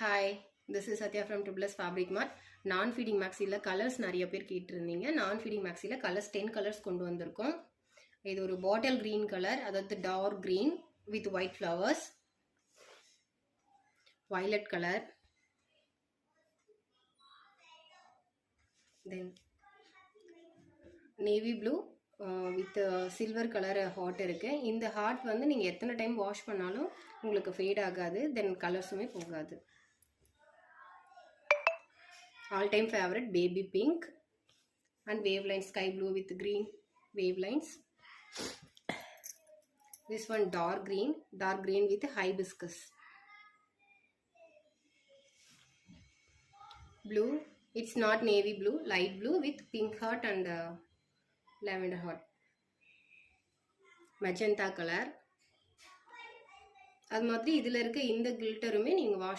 Hi, this is Satya from Tubeless Fabric Mart. Non-feeding maxilla colors நிறைய பேர் கேட்டிருந்தீங்க. Non-feeding maxilla colors 10 colors கொண்டு வந்திருக்கோம். இது ஒரு bottle green color, அதாவது dark green with white flowers. Violet color. Then navy blue with silver color heart இருக்கு. இந்த heart வந்து நீங்க எத்தனை டைம் வாஷ் பண்ணாலும் உங்களுக்கு ஃபேட் ஆகாது. Then கலர்ஸுமே போகாது. All time favorite baby pink and waveline sky blue with green wavelines. This one dark green with hibiscus. Blue, it's not navy blue, light blue with pink heart and lavender heart. Magenta color. அது மாதிரி இதில் இருக்க இந்த கில்ட்டருமே நீங்கள் wash